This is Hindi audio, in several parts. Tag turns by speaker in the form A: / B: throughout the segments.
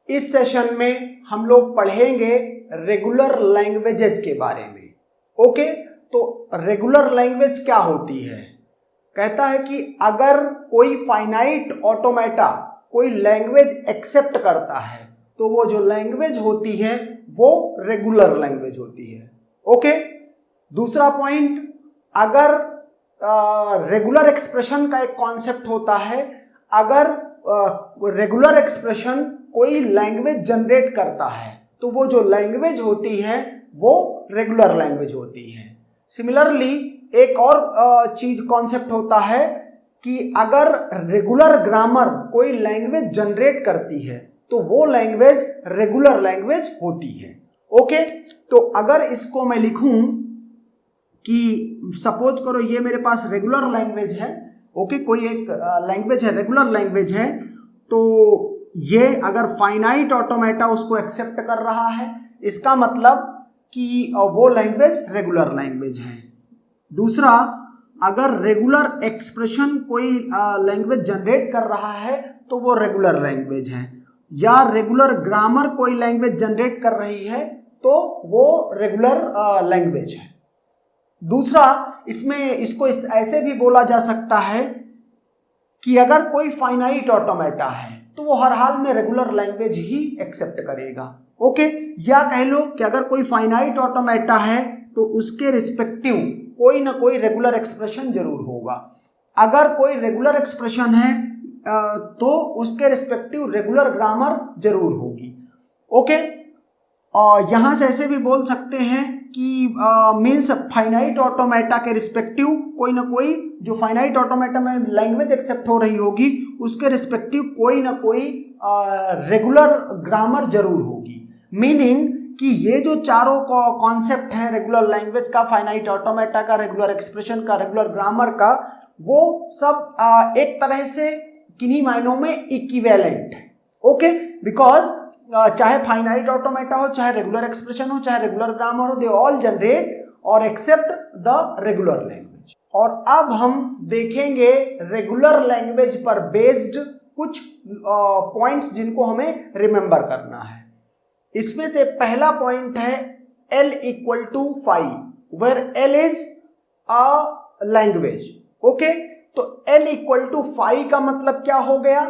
A: इस सेशन में हम लोग पढ़ेंगे रेगुलर लैंग्वेजेस के बारे में। ओके, तो रेगुलर लैंग्वेज क्या होती है? कहता है कि अगर कोई फाइनाइट ऑटोमेटा कोई लैंग्वेज एक्सेप्ट करता है तो वो जो लैंग्वेज होती है वो रेगुलर लैंग्वेज होती है। ओके, दूसरा पॉइंट, अगर रेगुलर एक्सप्रेशन का एक कॉन्सेप्ट होता है, अगर रेगुलर एक्सप्रेशन कोई लैंग्वेज जनरेट करता है तो वो जो लैंग्वेज होती है वो रेगुलर लैंग्वेज होती है। सिमिलरली एक और चीज कॉन्सेप्ट होता है कि अगर रेगुलर ग्रामर कोई लैंग्वेज जनरेट करती है तो वो लैंग्वेज रेगुलर लैंग्वेज होती है। ओके, तो अगर इसको मैं लिखूं कि सपोज करो ये मेरे पास रेगुलर लैंग्वेज है। ओके, कोई एक लैंग्वेज है, रेगुलर लैंग्वेज है, तो ये अगर फाइनाइट ऑटोमेटा उसको एक्सेप्ट कर रहा है, इसका मतलब कि वो लैंग्वेज रेगुलर लैंग्वेज है। दूसरा, अगर रेगुलर एक्सप्रेशन कोई लैंग्वेज जनरेट कर रहा है तो वो रेगुलर लैंग्वेज है, या रेगुलर ग्रामर कोई लैंग्वेज जनरेट कर रही है तो वो रेगुलर लैंग्वेज है। दूसरा, इसमें इसको ऐसे भी बोला जा सकता है कि अगर कोई फाइनाइट ऑटोमेटा है तो वो हर हाल में रेगुलर लैंग्वेज ही एक्सेप्ट करेगा। ओके, या कह लो कि अगर कोई फाइनाइट ऑटोमेटा है तो उसके रिस्पेक्टिव कोई ना कोई रेगुलर एक्सप्रेशन जरूर होगा। अगर कोई रेगुलर एक्सप्रेशन है तो उसके रिस्पेक्टिव रेगुलर ग्रामर जरूर होगी। ओके, यहां से ऐसे भी बोल सकते हैं कि मीन्स फाइनाइट ऑटोमेटा के रिस्पेक्टिव कोई ना कोई, जो फाइनाइट ऑटोमेटा में लैंग्वेज एक्सेप्ट हो रही होगी उसके रिस्पेक्टिव कोई ना कोई रेगुलर ग्रामर जरूर होगी। मीनिंग कि ये जो चारों कॉन्सेप्ट है रेगुलर लैंग्वेज का, फाइनाइट ऑटोमेटा का, रेगुलर एक्सप्रेशन का, रेगुलर ग्रामर का, वो सब एक तरह से किन्हीं मायनों में इक्विवेलेंट है। ओके, बिकॉज चाहे फाइनाइट ऑटोमेटा हो, चाहे रेगुलर एक्सप्रेशन हो, चाहे रेगुलर ग्रामर हो, दे ऑल जनरेट और एक्सेप्ट द रेगुलर लैंग्वेज। और अब हम देखेंगे रेगुलर लैंग्वेज पर बेस्ड कुछ पॉइंट्स जिनको हमें रिमेंबर करना है। इसमें से पहला पॉइंट है L = 5 where L is a language. Okay, तो L = 5 का मतलब क्या हो गया?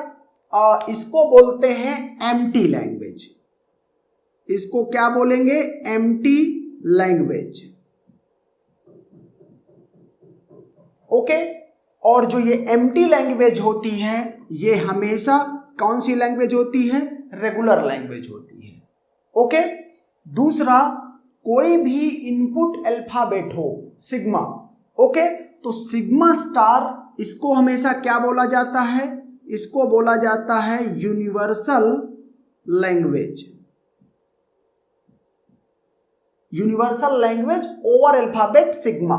A: इसको बोलते हैं एम्प्टी लैंग्वेज। इसको क्या बोलेंगे? Empty language. ओके, और जो ये एम्प्टी लैंग्वेज होती है ये हमेशा कौन सी लैंग्वेज होती है? रेगुलर लैंग्वेज होती है। ओके, दूसरा, कोई भी इनपुट अल्फाबेट हो, सिग्मा, ओके, तो सिग्मा स्टार, इसको हमेशा क्या बोला जाता है? इसको बोला जाता है universal language. Universal language over alphabet sigma.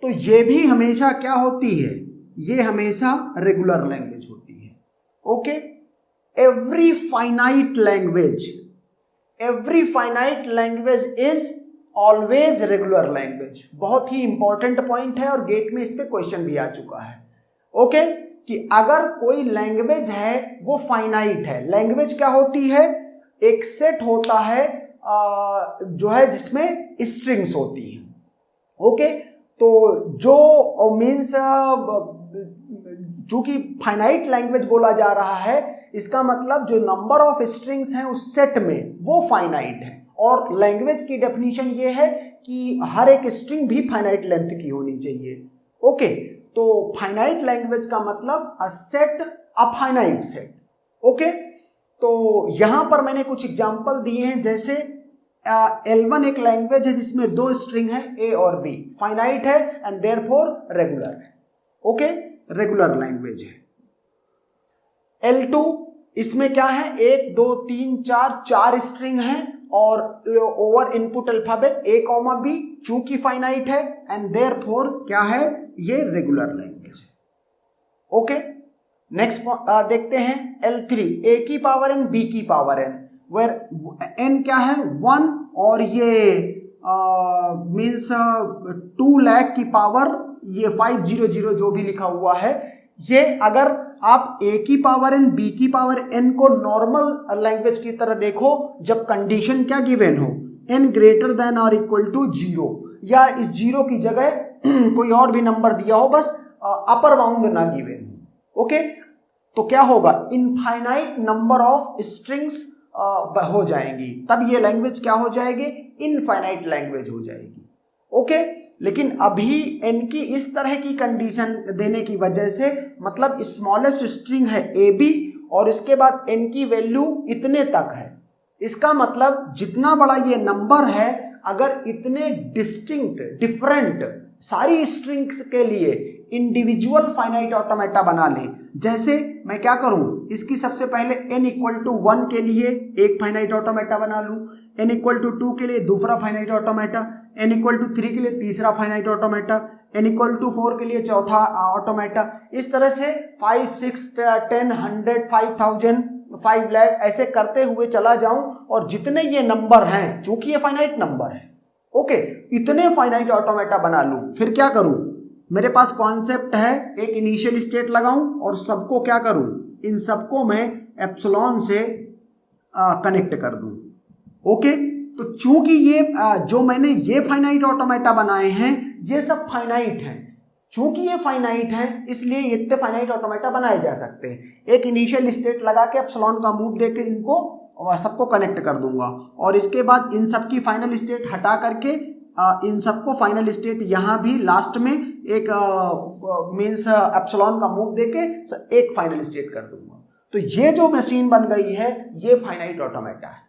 A: तो ये भी हमेशा क्या होती है? ये हमेशा रेगुलर लैंग्वेज होती है। Okay, every finite language is always regular language. बहुत ही इंपॉर्टेंट पॉइंट है और गेट में इस पे क्वेश्चन भी आ चुका है। ओके, कि अगर कोई लैंग्वेज है वो फाइनाइट है, लैंग्वेज क्या होती है? एक सेट होता है जो है जिसमें स्ट्रिंग्स होती हैं। ओके, तो जो मीन्स चूंकि फाइनाइट लैंग्वेज बोला जा रहा है, इसका मतलब जो नंबर ऑफ स्ट्रिंग्स हैं उस सेट में वो फाइनाइट है। और लैंग्वेज की डेफिनेशन ये है कि हर एक स्ट्रिंग भी फाइनाइट लेंथ की होनी चाहिए। ओके, तो फाइनाइट लैंग्वेज का मतलब a set, a finite set. Okay, तो यहां पर मैंने कुछ एग्जांपल दिए हैं, जैसे L1 एक लैंग्वेज है जिसमें 2 स्ट्रिंग है A और B, फाइनाइट है एंड देयरफॉर रेगुलर है। ओके, रेगुलर लैंग्वेज है। L2, इसमें क्या है? 1 2 3 4 स्ट्रिंग है और over input alphabet A, B, चूंकि फाइनाइट है एंड देयरफॉर क्या है? ये रेगुलर लैंग्वेज है। ओके, नेक्स्ट देखते हैं L3, A की पावर n, B की पावर n, वेयर n क्या है? 1, और ये मीन्स 2 लाख की पावर ये 500 जो भी लिखा हुआ है, ये अगर आप a की पावर n b की पावर n को नॉर्मल लैंग्वेज की तरह देखो जब कंडीशन क्या गिवन हो, n ग्रेटर देन और इक्वल टू 0, या इस 0 की जगह कोई और भी नंबर दिया हो, बस अपर बाउंड ना गिवन हो। ओके, तो क्या होगा, इनफाइनाइट नंबर ऑफ स्ट्रिंग्स हो जाएंगी, तब ये लैंग्वेज क्या हो जाएगी, इनफाइनाइट लैंग्वेज हो जाएगी। ओके, लेकिन अभी n की इस तरह की कंडीशन देने की वजह से, मतलब स्मॉलेस्ट स्ट्रिंग है AB और इसके बाद n की वैल्यू इतने तक है, इसका मतलब जितना बड़ा ये नंबर है, अगर इतने डिस्टिंक्ट डिफरेंट सारी स्ट्रिंग्स के लिए इंडिविजुअल फाइनाइट ऑटोमेटा बना लें, जैसे मैं क्या करूं, इसकी सबसे पहले n इक्वल टू 1 के लिए एक फाइनाइट ऑटोमेटा बना लूं, n इक्वल टू 2 के लिए दूसरा finite automata, n equal to 3 के लिए तीसरा finite automata, n equal to 4 के लिए चौथा ऑटोमेटा, इस तरह से 5, 6, 10, 100, 5000, 5 लाख ऐसे करते हुए चला जाऊं, और जितने ये नंबर हैं, चूंकि ये फाइनाइट नंबर है, ओके, इतने फाइनाइट ऑटोमेटा बना लूं। फिर क्या करूं, मेरे पास कॉन्सेप्ट है, एक इनिशियल स्टेट लगाऊं और सबको क्या करूं, इन सबको मैं एप्सिलॉन से कनेक्ट कर दूं। ओके, तो चूंकि ये जो मैंने ये फाइनाइट ऑटोमेटा बनाए हैं, ये सब फाइनाइट हैं, चूंकि ये फाइनाइट हैं इसलिए इतने फाइनाइट ऑटोमेटा बनाए जा सकते हैं। एक इनिशियल स्टेट लगा के एप्सिलॉन का मूव देके इनको सबको कनेक्ट कर दूंगा, और इसके बाद इन सब की फाइनल स्टेट हटा करके इन सबको फाइनल स्टेट यहाँ भी लास्ट में एक मीन्स एप्सिलॉन का मूव देके एक फाइनल स्टेट कर दूंगा। तो ये जो मशीन बन गई है ये फाइनाइट ऑटोमेटा है।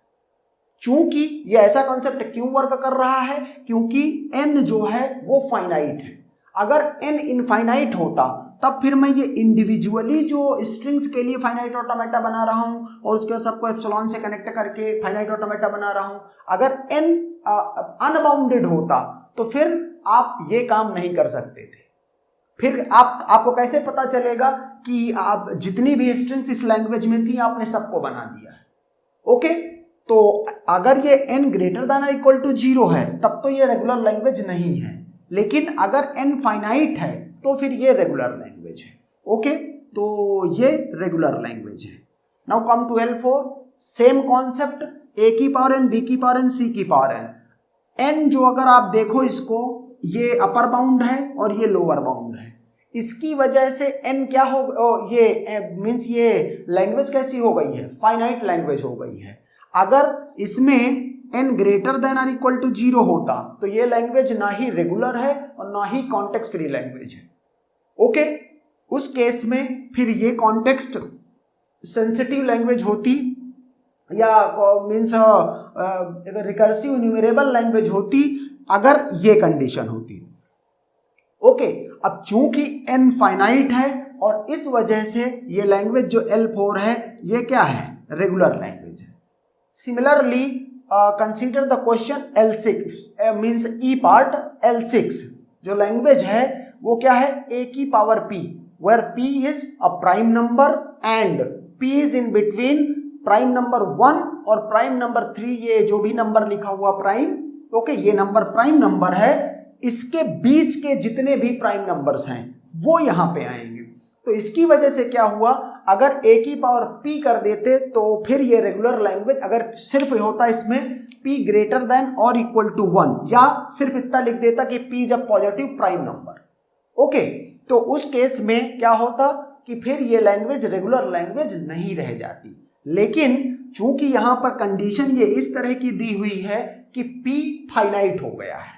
A: चूंकि ये ऐसा कॉन्सेप्ट क्यों वर्क कर रहा है, क्योंकि n जो है वो फाइनाइट है। अगर n इनफाइनाइट होता तब फिर मैं ये इंडिविजुअली जो स्ट्रिंग्स के लिए फाइनाइट ऑटोमेटा बना रहा हूं और उसके बाद सबको एप्सिलॉन से कनेक्ट करके फाइनाइट ऑटोमेटा बना रहा हूं। अगर n अनबाउंडेड होता तो फिर आप ये काम नहीं कर सकते थे। फिर आपको कैसे पता चलेगा कि आप जितनी भी स्ट्रिंग्स इस लैंग्वेज में थी आपने सबको बना दिया है। ओके, तो अगर ये n greater than equal to 0 है तब तो ये रेगुलर लैंग्वेज नहीं है, लेकिन अगर n फाइनाइट है तो फिर ये रेगुलर लैंग्वेज है। ओके, तो ये रेगुलर लैंग्वेज है। Now come to L4, same concept, a की पावर n, b की पावर n, c की पावर n। n जो अगर आप देखो इसको, ये अपर बाउंड है और ये लोअर बाउंड है, इसकी वजह से n क्या हो, ये मीन्स ये लैंग्वेज कैसी हो गई है, फाइनाइट लैंग्वेज हो गई है। अगर इसमें n ग्रेटर देन और इक्वल टू 0 होता तो ये लैंग्वेज ना ही रेगुलर है और ना ही कॉन्टेक्स्ट फ्री लैंग्वेज है। ओके, उस केस में फिर ये कॉन्टेक्स्ट सेंसिटिव लैंग्वेज होती या मीन्स रिकर्सिव न्यूमरेबल लैंग्वेज होती अगर ये कंडीशन होती। ओके, अब चूंकि n फाइनाइट है और इस वजह से ये लैंग्वेज जो L4 है ये क्या है, रेगुलर लैंग्वेज है। Similarly consider the question L6 means E part L6, जो लैंग्वेज है वो क्या है, a की power p, where p is a prime number and p is in between prime number 1 और प्राइम नंबर 3, ये जो भी नंबर लिखा हुआ प्राइम, ओके, ये नंबर प्राइम नंबर है, इसके बीच के जितने भी प्राइम नंबर्स हैं वो यहाँ पे आएंगे। तो इसकी वजह से क्या हुआ, अगर a की पावर p कर देते तो फिर ये रेगुलर लैंग्वेज, अगर सिर्फ होता इसमें p ग्रेटर देन और इक्वल टू 1, या सिर्फ इतना लिख देता कि p जब पॉजिटिव प्राइम नंबर, ओके, तो उस केस में क्या होता कि फिर ये लैंग्वेज रेगुलर लैंग्वेज नहीं रह जाती। लेकिन चूंकि यहाँ पर कंडीशन ये इस तरह की दी हुई है कि p फाइनाइट हो गया है,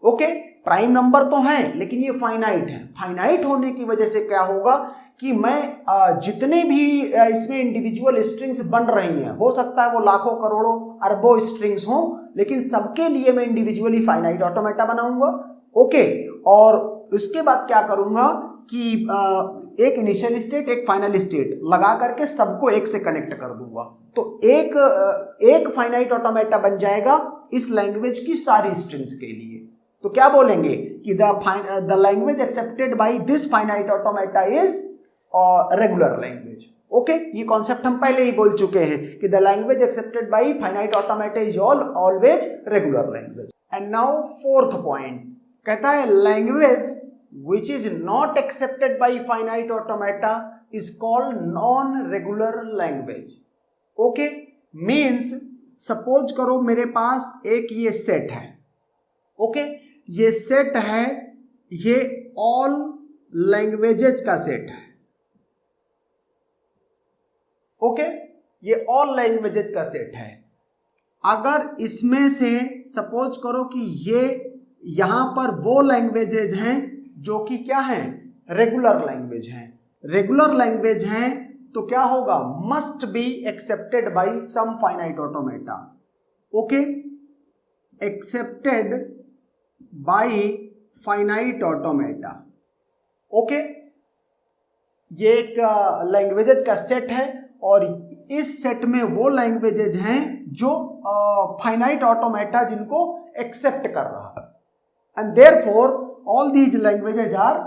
A: ओके, प्राइम नंबर तो हैं लेकिन ये फाइनाइट है। फाइनाइट होने की वजह से क्या होगा कि मैं जितने भी इसमें इंडिविजुअल स्ट्रिंग्स बन रही हैं, हो सकता है वो लाखों करोड़ों अरबों स्ट्रिंग्स हों, लेकिन सबके लिए मैं इंडिविजुअली फाइनाइट ऑटोमेटा बनाऊंगा। ओके, और उसके बाद क्या करूंगा कि एक इनिशियल स्टेट एक फाइनल स्टेट लगा करके सबको एक से कनेक्ट कर दूंगा, तो एक फाइनाइट ऑटोमेटा बन जाएगा इस लैंग्वेज की सारी स्ट्रिंग्स के लिए। तो क्या बोलेंगे कि the language accepted by this finite automata is regular language. Okay, ये कॉन्सेप्ट हम पहले ही बोल चुके हैं कि the language accepted by finite automata is always regular language. And now fourth point कहता है language which is not accepted by finite automata is called non-regular language. Okay, means suppose करो मेरे पास एक ये सेट है. ओके, ये सेट है, ये ऑल लैंग्वेजेज का सेट है. ओके, ये ऑल लैंग्वेजेज का सेट है. अगर इसमें से सपोज करो कि ये यहां पर वो लैंग्वेजेज हैं जो कि क्या हैं, रेगुलर लैंग्वेज हैं. रेगुलर लैंग्वेज हैं तो क्या होगा, must be accepted by some finite automata. Okay, accepted by finite automata. Okay, ये एक लैंग्वेजेज का सेट है और इस सेट में वो लैंग्वेजेज हैं जो फाइनाइट ऑटोमेटा जिनको एक्सेप्ट कर रहा है. And therefore all these languages are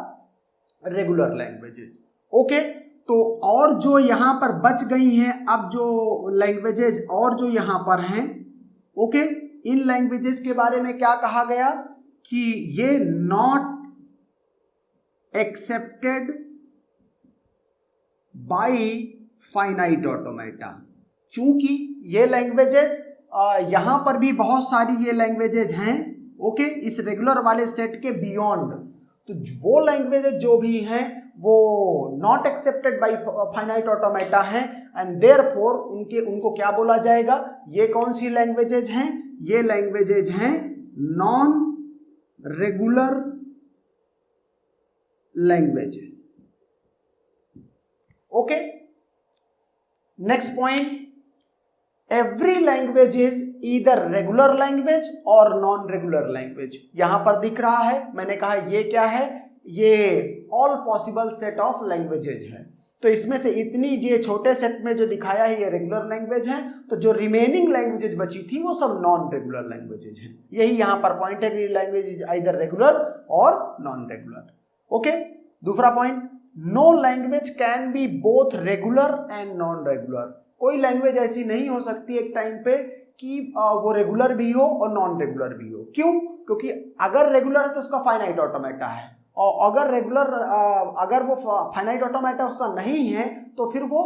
A: regular languages. Okay, तो और जो यहां पर बच गई हैं, अब जो लैंग्वेजेज और जो यहां पर हैं, ओके, इन लैंग्वेजेज के बारे में क्या कहा गया कि ये not accepted by finite automata. चूंकि ये लैंग्वेजेज यहां पर भी बहुत सारी ये लैंग्वेजेज हैं. ओके, इस रेगुलर वाले सेट के बियॉन्ड, तो वो लैंग्वेजेज जो भी हैं वो not accepted by finite automata हैं. एंड देयरफॉर उनको क्या बोला जाएगा, ये कौन सी लैंग्वेजेज हैं, ये लैंग्वेजेज हैं non regular languages. Okay, next point, every language is either regular language और नॉन रेगुलर लैंग्वेज. यहां पर दिख रहा है, मैंने कहा ये क्या है, ये all possible set of languages है. तो इसमें से इतनी ये छोटे सेट में जो दिखाया है ये रेगुलर लैंग्वेज है, तो जो रिमेनिंग लैंग्वेजेज बची थी वो सब नॉन रेगुलर लैंग्वेजेज हैं. यही यहां पर पॉइंट है कि लैंग्वेज इज आइदर रेगुलर और नॉन रेगुलर. ओके, दूसरा point, no language can be both regular and non regular. कोई लैंग्वेज ऐसी नहीं हो सकती एक टाइम पे कि वो रेगुलर भी हो और नॉन रेगुलर भी हो. क्यों? क्योंकि अगर रेगुलर है तो उसका फाइनाइट ऑटोमेटा है, और अगर वो फाइनाइट ऑटोमेटा उसका नहीं है तो फिर वो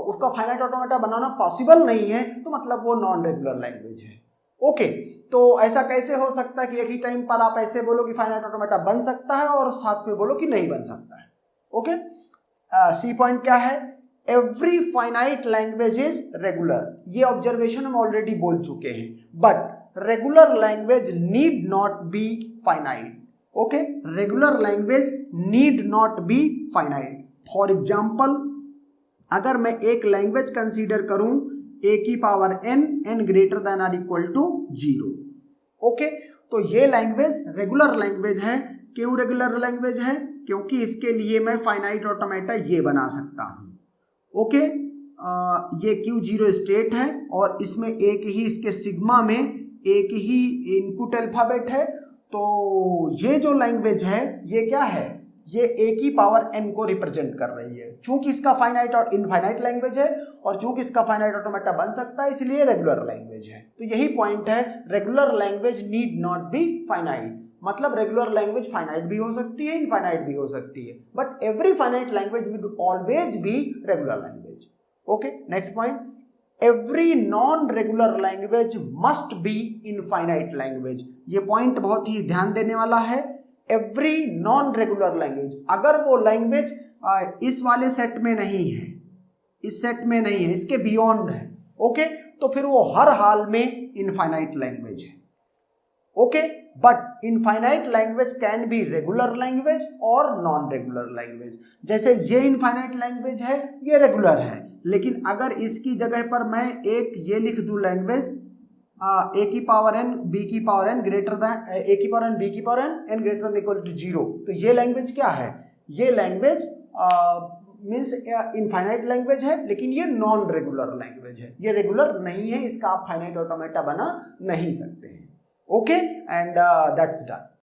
A: उसका फाइनाइट ऑटोमेटा बनाना पॉसिबल नहीं है, तो मतलब वो नॉन रेगुलर लैंग्वेज है. ओके, तो ऐसा कैसे हो सकता है कि एक ही टाइम पर आप ऐसे बोलो कि फाइनाइट ऑटोमेटा बन सकता है और साथ में बोलो कि नहीं बन सकता है. ओके, सी पॉइंट क्या है, every finite language is regular. ये ऑब्जर्वेशन हम ऑलरेडी बोल चुके हैं. But regular language need not be finite. Okay, regular language need not be finite. For example, अगर मैं एक लैंग्वेज कंसीडर करूं a की power n greater than or equal to 0. Okay, तो ये लैंग्वेज रेगुलर लैंग्वेज है. क्यों रेगुलर लैंग्वेज है? क्योंकि इसके लिए मैं फाइनाइट ऑटोमेटा ये बना सकता हूं. ओके, ये Q0 स्टेट है और इसमें एक ही इसके सिग्मा में एक ही इनपुट अल्फाबेट है. तो ये जो लैंग्वेज है ये क्या है, ये a की पावर n को रिप्रेजेंट कर रही है. चूंकि इसका फाइनाइट और इनफाइनाइट लैंग्वेज है और चूंकि इसका फाइनाइट ऑटोमेटा बन सकता है, इसलिए रेगुलर लैंग्वेज है. तो यही पॉइंट है, regular language need not be finite. मतलब रेगुलर लैंग्वेज फाइनाइट भी हो सकती है, इनफाइनाइट भी हो सकती है, but every finite language will always be regular language. Okay, next point, every non regular language must be infinite language. ये पॉइंट बहुत ही ध्यान देने वाला है. एवरी नॉन रेगुलर लैंग्वेज, अगर वो लैंग्वेज इस वाले सेट में नहीं है, इस सेट में नहीं है, इसके बियॉन्ड है, ओके, तो फिर वो हर हाल में इनफाइनाइट लैंग्वेज है. Okay, but infinite language can be regular language और नॉन रेगुलर लैंग्वेज. जैसे ये इनफाइनाइट लैंग्वेज है, ये रेगुलर है, लेकिन अगर इसकी जगह पर मैं एक ये लिख दूं लैंग्वेज a की पावर n b की power n greater than a की पावर n b की power n greater than equal to 0, तो ये लैंग्वेज क्या है, ये लैंग्वेज मीन्स इनफाइनाइट लैंग्वेज है, लेकिन ये नॉन रेगुलर लैंग्वेज है. ये रेगुलर नहीं है, इसका आप फाइनाइट ऑटोमेटा बना नहीं सकते हैं. Okay, and that's done.